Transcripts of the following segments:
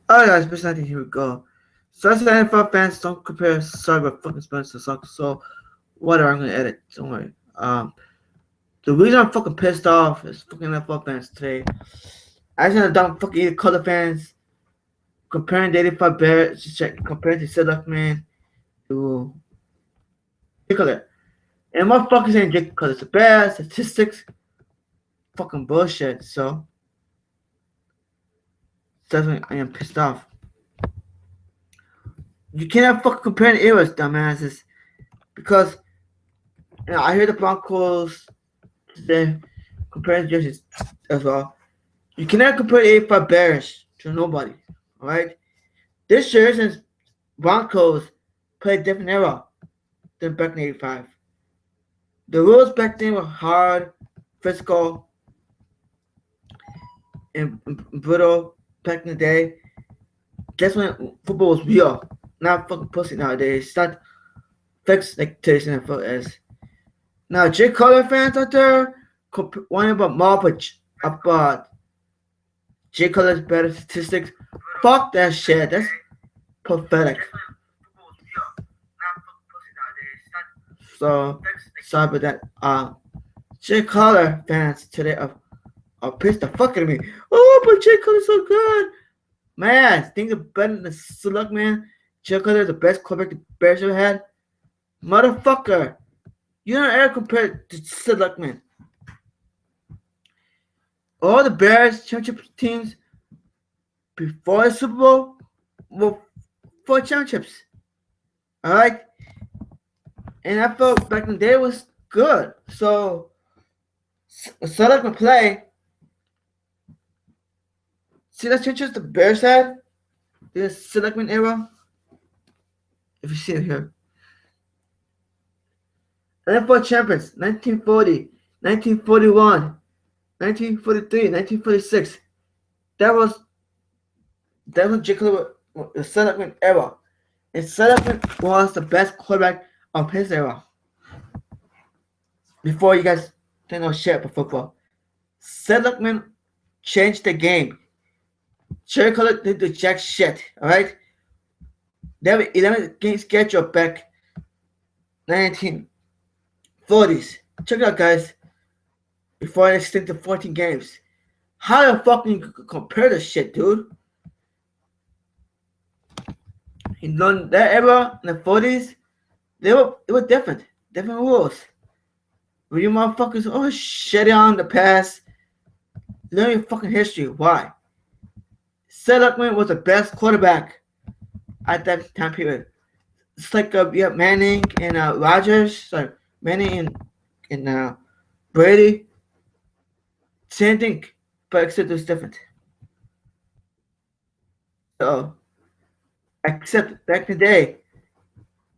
Alright guys, first night here we go. So as NFL fans, don't compare sorry with fucking Spencer sucks. So whatever, I'm gonna edit. Don't worry. The reason I'm fucking pissed off is fucking NFL fans today. I just don't fucking either color fans comparing the 85 Bears comparing to Sid Luckman to Jay Cutler. And motherfuckers ain't Jay Cutler's the Bears, statistics, fucking bullshit. So that's when I am pissed off. You cannot fucking compare the eras, dumbasses. Because I hear the Broncos today comparing jerseys as well. You cannot compare the 85 Bears to nobody. Alright? This year since Broncos played a different era than back in 85. The rules back then were hard, physical, and brutal back in the day. That's when football was real. Not fucking pussy nowadays. It's not fixed like today's NFL is. Now, Jay Cutler fans out there whining about about Jay Cutler's better statistics. Fuck that shit. That's pathetic. So sorry about that. Jay Cutler fans today are pissed the fuck out of me. Oh, but Jay Cutler's so good. Man, things are better than the Slug, man. Jay Cutler is the best quarterback the Bears ever had. Motherfucker. You don't ever compare to Sid Luckman. All the Bears championship teams before the Super Bowl were 4 championships. Alright? And I felt back in the day was good. So Sid Luckman play. See that championship the Bears had? This Sid Luckman era? If you see it here. NFL champions, 1940, 1941, 1943, 1946. That was Jay Cutler, the Sid Luckman era. And Sid Luckman was the best quarterback of his era. Before you guys think no shit about football. Sid Luckman changed the game. Jay Cutler did the jack shit, alright? They have an 11 game schedule back 1940s. Check it out, guys. Before I extend to 14 games. How the fuck you compare this shit, dude? In that era, in the 40s, it was different. Different rules. When you motherfuckers, oh, shit on the past. Learn your fucking history. Why? Sid Luckman was the best quarterback at that time period. It's like you have Manning and Rodgers. Sorry, Manning and Brady. Same thing, but except it was different. So, except back in the day,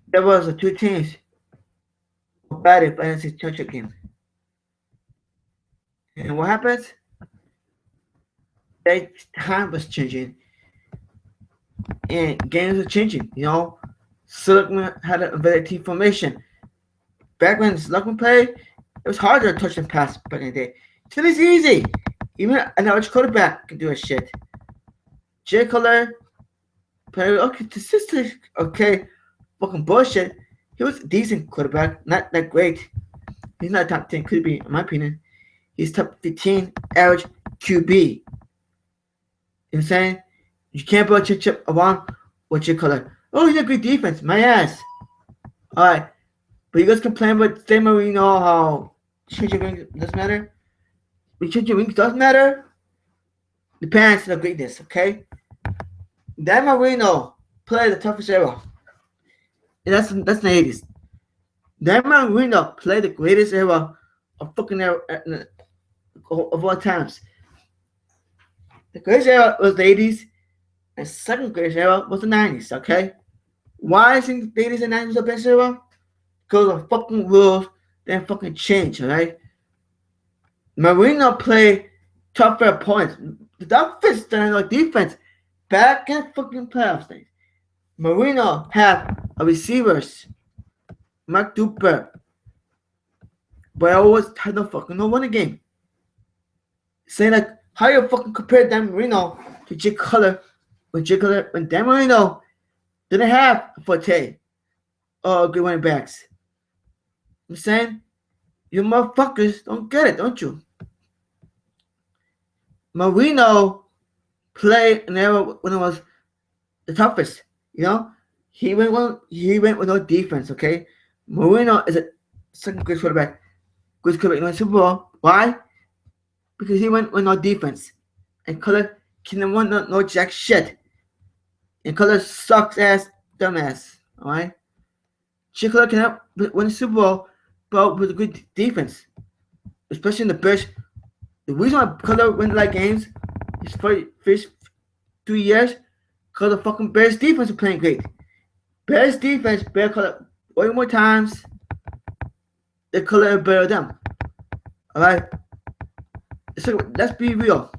there was 2 teams who batted for NFC Championship game. And what happens? That time was changing, and games were changing. You know, Luckman had a very team formation. Back when Luckman played, it was harder to touch and pass back in the day. Today's easy. Even an average quarterback can do a shit. Jay Cutler played okay, consistent, okay, fucking bullshit. He was a decent quarterback, not that great. He's not top 10, could be, in my opinion. He's top 15 average QB. You know what I'm saying? You can't build a chip around with Jay Cutler. Oh, he's a great defense. My ass. Alright. But you guys complain about Dan Marino, how changing wings doesn't matter. When changing wings does matter, depends on the greatness, okay? Dan Marino played the toughest era. And that's the 80s. Dan Marino played the greatest era of fucking era of all times. The greatest era was the 80s, and the second greatest era was the 90s, okay? Why I think the 80s and 90s was the best era? Because of fucking rules that fucking change, alright? Marino played tougher opponents. The Dolphins stand like defense back in fucking playoffs days. Marino had a receivers, Mark Duper, but I always had no winning game. Saying like, how you fucking compare Dan Marino to Jay Cutler when Dan Marino didn't have a Forte or good running backs. I'm saying, you motherfuckers don't get it, don't you? Marino played an era when it was the toughest. You know, he went with no defense. Okay, Marino is a second great quarterback. Great quarterback in the Super Bowl. Why? Because he went with no defense, and Color can win no jack shit. And Color sucks ass, dumbass. All right, Color cannot win the Super Bowl, but with a good defense, especially in the Bears. The reason why Color win like games is for first 2 years, because the fucking Bears defense is playing great. Bears defense better Color way more times. The Color better them. All right. So let's be real.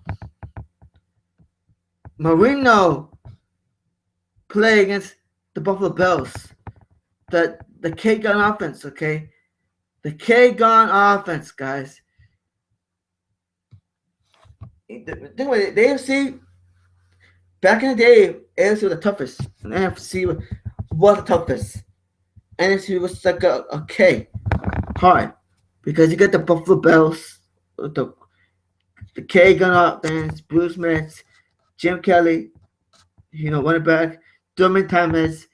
Marino play against the Buffalo Bills. The K-Gun offense, okay? The K-Gun offense, guys. Think about it. The AFC, back in the day, AFC was the toughest. And NFC was the toughest. NFC was like a K. Hard. Because you get the Buffalo Bills, the K-Gun offense, Bruce Smith, Jim Kelly, running back, Dermot Thomas,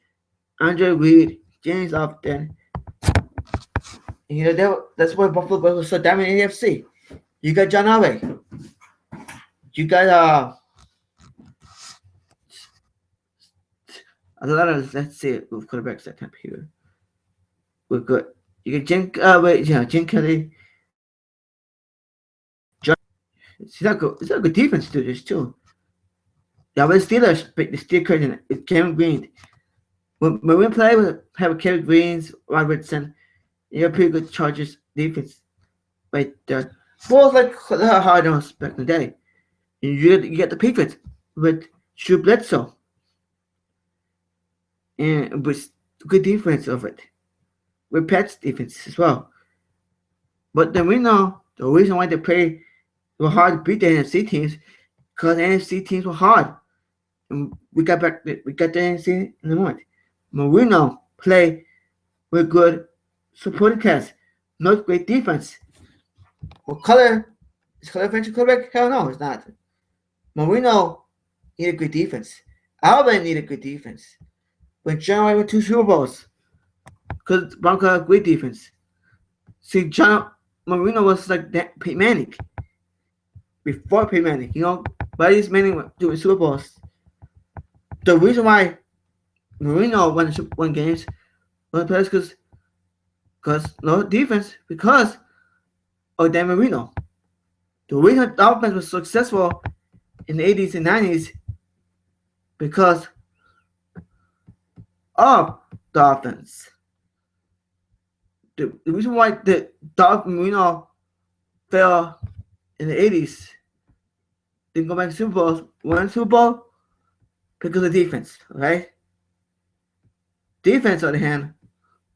Andre Reed, James Upton. That's why Buffalo Bills was so dominant in the AFC. You got John Elway. You got a lot of, let's see, with quarterbacks that time here. We're good. You get Jim Kelly. John, it's not good defense to this too. Yeah, but the Steelers, the Steel Curtain, it's Kevin Green. When we play with have Kevin Greens, Robertson, you have pretty good Chargers defense right there. Both like hard on back in the day. And you get the Patriots with Drew Bledsoe. And with good defense of it. With Pats defense as well. But then we know the reason why they were hard to beat the NFC teams because the NFC teams were hard. And we got the NFC in the moment. Marino play with good supporting cast, not great defense. Well, is Color French quarterback? Hell no, it's not. Marino needed good defense. Alvin needed good defense. When John went 2 Super Bowls, because Bronco had great defense. See, Marino was like that Peyton Manning. Before Peyton Manning, but he's Manning doing Super Bowls. The reason why Marino won games was because no defense because of Dan Marino. The reason the offense was successful in the 80s and 90s because of the offense. The reason why the Marino fell in the 80s, didn't go back to Super Bowls, won Super Bowl because of defense, right? Defense, on the other hand,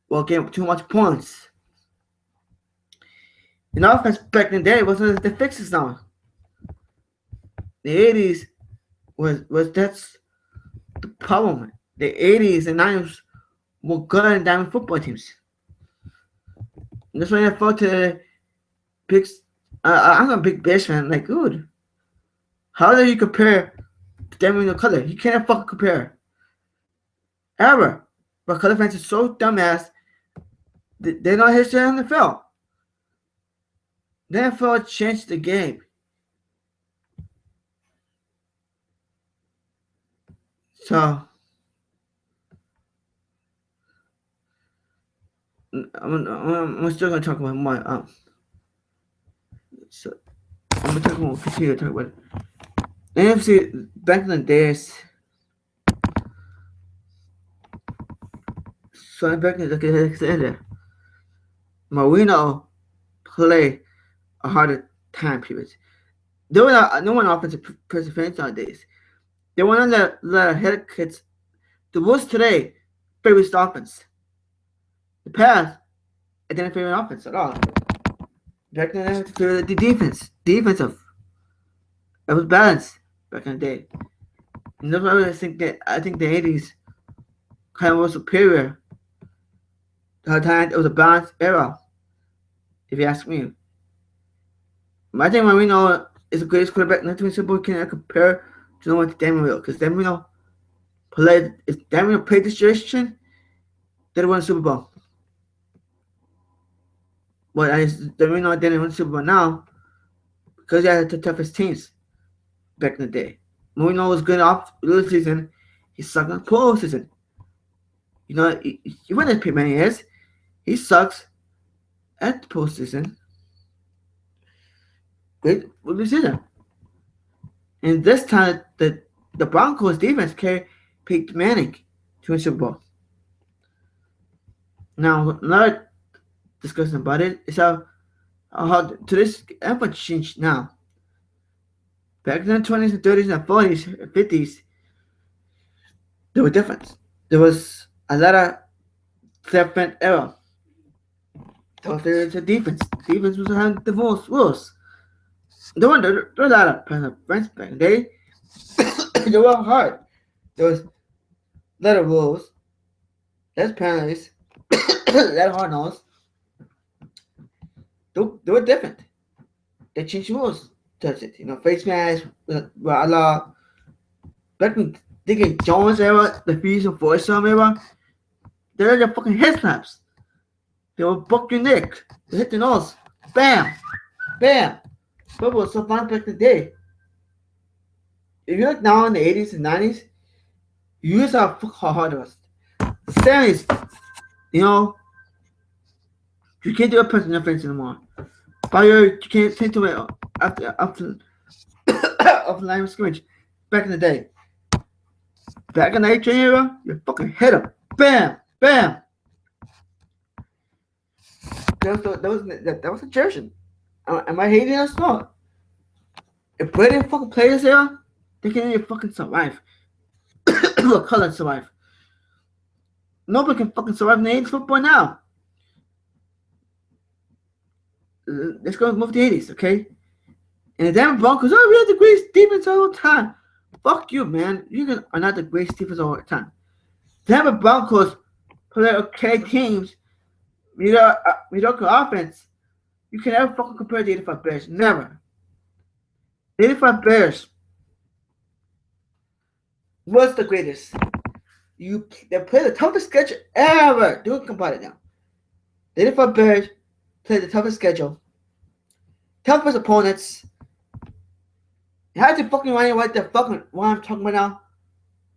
will get too much points. And offense back in the day wasn't the fixes now. The 80s was that's the problem. The 80s and 90s were good and diamond football teams. And that's why I fought to big. I'm a big Bears fan. Like, dude, how do you compare them in the color? You can't fucking compare. Ever. But color fans are so dumbass. They're not history in the NFL. The NFL changed the game. So I'm still gonna talk about my so I'm gonna continue to talk about NFC back in the days. So back in the Marino play a harder time period. There were no one offensive perseverance nowadays. They want to let head kids. The Wolves today favors the offense. The past, I didn't favor offense at all. Back then, the defense. Defensive. It was balanced back in the day. And that's why I think the '80s kind of was superior. The time it was a balanced era, if you ask me. I think Marino is the greatest quarterback in the 20th century. Can I compare to no one to Dan Marino? Because Dan Marino played, if Dan Marino played this generation, they'd won the Super Bowl. But Dan Marino didn't win the Super Bowl now because he had the toughest teams back in the day. Marino was good off the season. He sucked in the postseason. You know, he won it many years. He sucks at the postseason. Great season. And this time, the Broncos defense carried Peyton Manning to a Super Bowl. Now, another discussion about it is how today's NFL changed now. Back in the 20s and 30s and 40s and 50s, there was difference. There was a lot of different era. So there's a defense. Defense was having the most rules. There were a lot of friends back in the day. They were hard. There was a lot of rules, less penalties, a lot of hard nose. They were different. They changed rules. Touch it. You know, face mask, a lot. Back in Dickie Jones era, the Fees and Force era, they were the fucking head snaps. They will buck your neck. They hit the nose. Bam! Bam! Football was so fun back in the day. If you look now in the 80s and 90s, you use how hard it was. The 70s, you know, you can't do a person offense anymore. You can't take to it after after line of scrimmage. Back in the day. Back in the 80s era, you fucking hit him. Bam! Bam! That was a generation. Am I hating us? No. If Brady fucking players there, they can't even fucking survive. Look, color survive. Nobody can fucking survive in the 80s football now. Let's go move the 80s, okay? And the Denver Broncos, we have the greatest defense all the time. Fuck you, man. You are not the greatest defense all the time. Denver Broncos play okay teams, mediocre offense. You can never fucking compare the 85 Bears. Never. The 85 Bears was the greatest. They played the toughest schedule ever. Do it about it now. The 85 Bears played the toughest schedule. Toughest opponents. You had to fucking run right the fucking what I'm talking about now.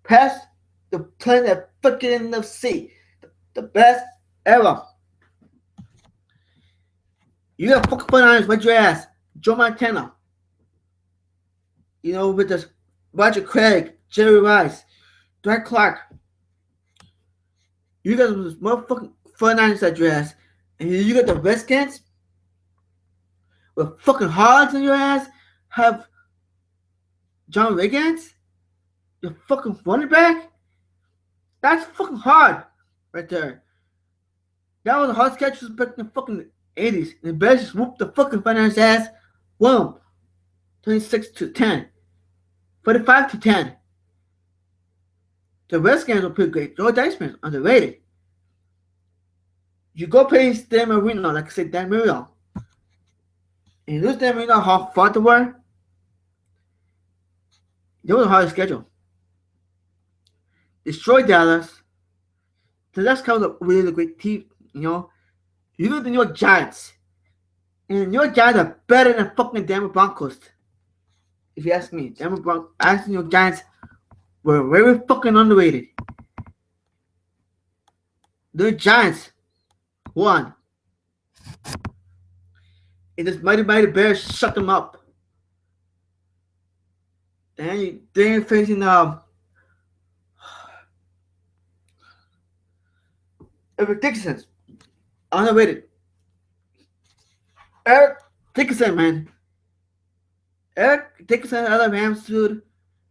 Past the playing the fucking NFC. The best ever. You got fucking 49ers with your ass. Joe Montana. You know, with this Roger Craig, Jerry Rice, Dwight Clark. You got those motherfucking 49ers at your ass. And you got the Redskins with fucking Hogs on your ass. Have John Riggins, your fucking running back. That's fucking hard right there. That was a hard sketch back in the fucking 80s. And the Bears just whooped the fucking 49ers ass. Boom. 26-10. 45-10. The Redskins were pretty great. Joe Diceman underrated. You go play Dan Marino, like I said, Dan Marino. And you lose Dan Marino how far they were. They was a hard schedule. Destroy Dallas. So that's kind of a really great team, you know. You lose the New York Giants. And the New York Giants are better than fucking Denver Broncos. If you ask me, Denver Broncos, the New York Giants were very fucking underrated. The Giants won. And this mighty Bears shut them up. And they're facing Eric Dickinson. Underrated. Eric Dickinson, man. Eric Dickinson, other Rams dude,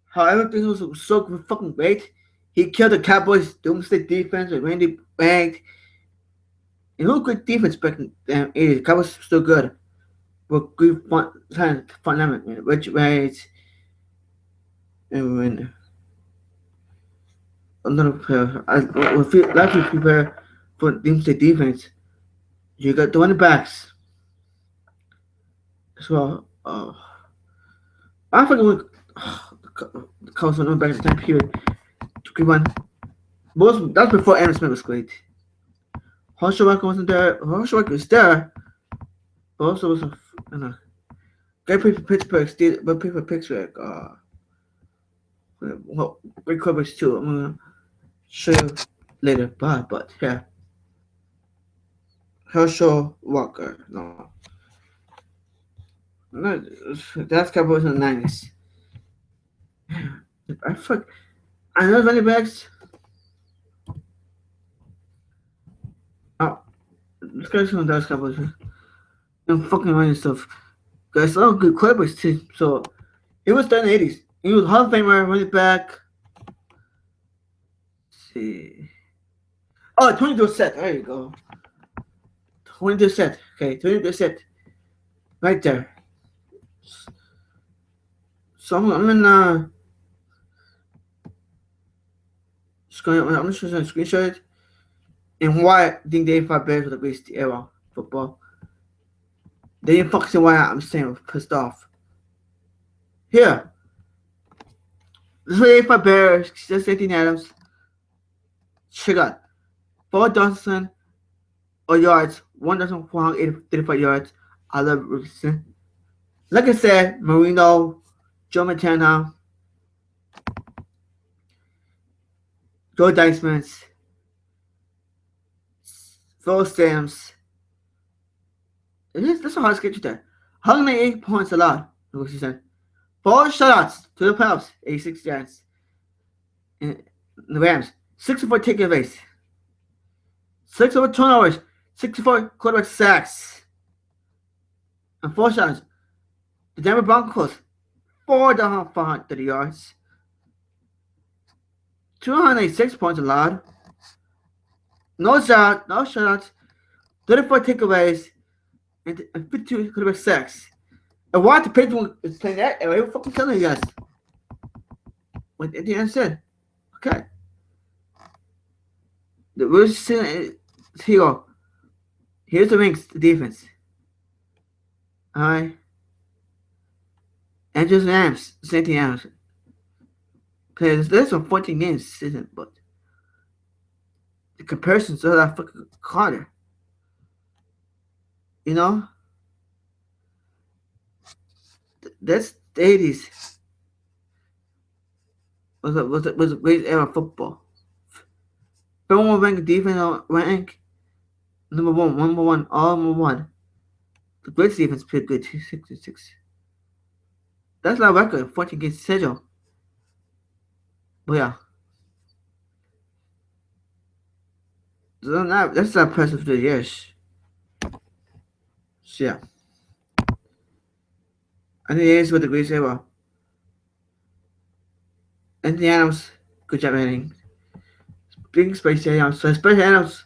how everything was so fucking great. He killed the Cowboys' doomsday defense with Randy Bank. And who good defense back in the 80s? The Cowboys were still good. With good fun dynamic, man. Rich Rage. And a little prepare. I feel like you prepare for doomsday defense. You got the running backs as well. I forget what the Colts were running back at the time period. Good one. Most that's before Aaron Smith was great. Hasselbeck wasn't there. Hasselbeck was there, but also was a you know, great play for Pittsburgh. Still, but play for Pittsburgh. Well, great coverage too. I'm gonna show you later. But yeah, Herschel Walker. No, that's Cowboys in the 90s. I fuck. I know running backs. Oh, this guy's from those Cowboys. And fucking running stuff. Guys, all good quarterbacks too. So he was done in the 80s. He was Hall of Famer, running back. Let's see. Oh, 20 Dorsett. There you go. 20 Dorsett. Okay, 20 Dorsett. Right there. So I'm gonna I'm gonna show you a screenshot and why I think the 85 Bears were the greatest era of football. They didn't fucking see why I'm saying pissed off. Here. This is the 85 Bears, just 18 Adams. Check out. 4,000 yards, 1,435 yards. I love Richardson. Like I said, Marino, Joe Montana, Joe Diceman, Phil Stamps. That's a hard schedule there. 108 points allowed, Richardson. 4 shutouts to the playoffs, 86 yards. And the Rams, 64 takeaways, 6 over turnovers, 64 quarterback sacks, and 4 shutouts. The Denver Broncos, 4,530 yards, 286 points allowed, no shutouts, 34 takeaways, and 52 quarterback sacks. And why the Patriots is playing that? I was fucking telling you guys. What the end said. Okay. We're here you go. Here's the ranks, the defense. Alright. And just Rams, same thing else. Players, there's some 14 games this season, but the comparisons are that fucking harder. You know? That's the 80s. Was a great era of football. Number one ranked defense rank. Number one, all number one. The great defense played good 266. That's not a record, 14 games schedule. But yeah. That's not impressive for the years. So yeah. I think it is with the great era. Anthony Adams, good job hitting. Big space Adams. So Space Adams.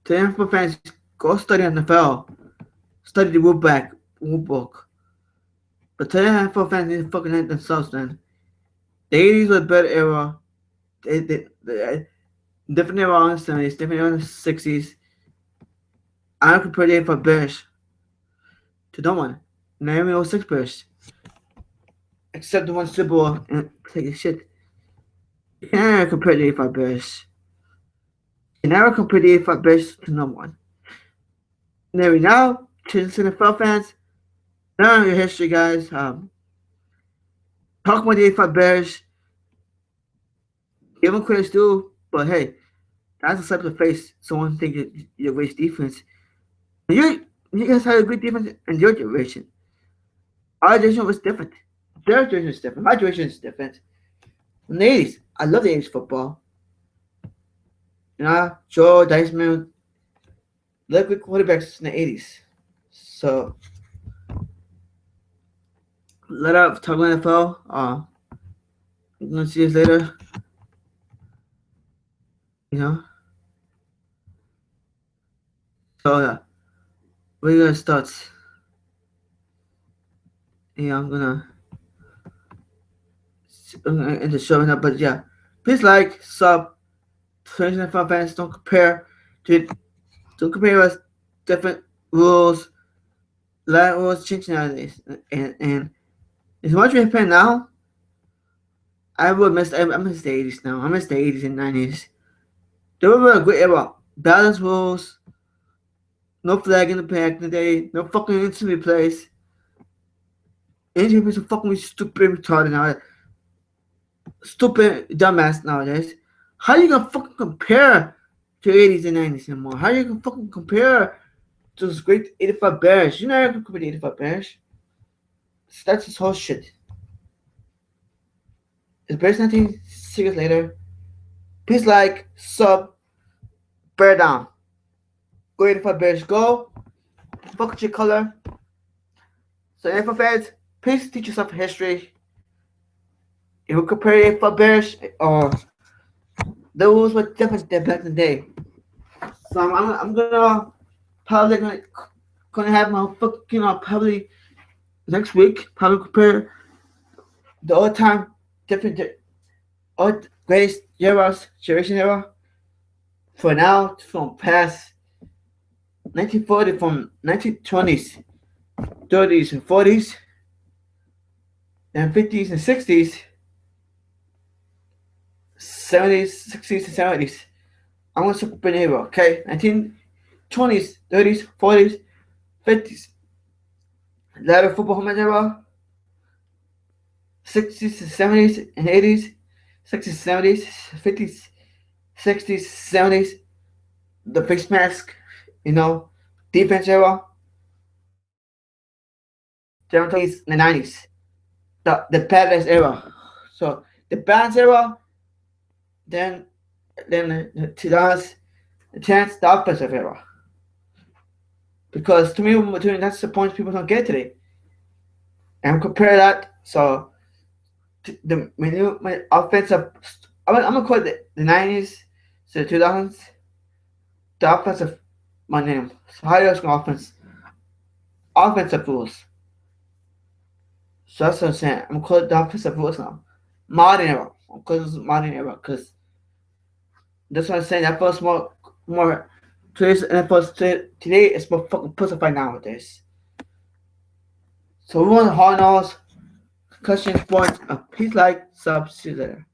To NFL fans, go study NFL. Study the rule book. But to NFL fans, need to fucking hate themselves, man. The 80s was a better era. Different era in the 70s, different era in the 60s. I don't compare the 85 Bears to no one. Not 06 Bears. Except the one Super Bowl and take a shit. You can't compare the 85 Bears. You never compare the 85 Bears to no one. Now, to the NFL fans, learn your history, guys. Talk about the 85 Bears. Give them credit too, but hey, that's a slap in the face. Someone think you're great defense. You guys had a good defense in your generation. Our generation was different. Their generation is different. My generation is different. In the 80s, I love the 80s football. You know, Joe Diceman, love good quarterbacks in the 80s. So, let up talk about NFL. I'm gonna see you later. You know. So yeah, we're gonna start. Yeah, I'm gonna end the show now, but yeah, Please like, sub, 2025 fans. To don't compare us different rules. A lot of rules changing nowadays, and as much as we play now, I miss the 80s now. I miss the 80s and 90s. They were a great era. Balance rules, no flag in the back in the day, no fucking instant replays. Instant replays are fucking stupid retarded now. Stupid dumbass nowadays. How you gonna fucking compare to 80s and 90s anymore? How you gonna fucking compare to those great 85 Bears? You're not gonna compare to 85 Bears. That's this whole shit. It's Bears 19 seconds later. Please like, sub, bear down. Go 85 Bears, go. Fuck with your color. So 85 fans, please teach yourself history. If you compare 85 Bears, the rules were different than back in the day. So I'm gonna have my fucking probably next week probably compare the all time different all greatest eras generation era for now from past 1940 from 1920s 30s and 40s and 50s and 60s 70s 60s and 70s. I'm gonna super era, okay? 1920s 30s 40s 50s latter football home era 60s, 70s, and 80s, 60s, 70s, 50s, 60s, 70s, the face mask, defense era, 70s, and 90s, the paradise era. So the balance era, then the 2000s, the chance, the offensive era. Because to me, that's the points people don't get today. And compare that, so my offensive, I'm gonna call it the 90s to the 2000s. The offensive, my name. So how you going offensive rules. So that's what I'm saying. I'm gonna call it the offensive rules now. Modern era. I'm calling this modern era because that's what I'm saying. That feels more today's NFL today is more fucking pussified nowadays. So we want hard nose, concussion sports, please like, sub, see you later.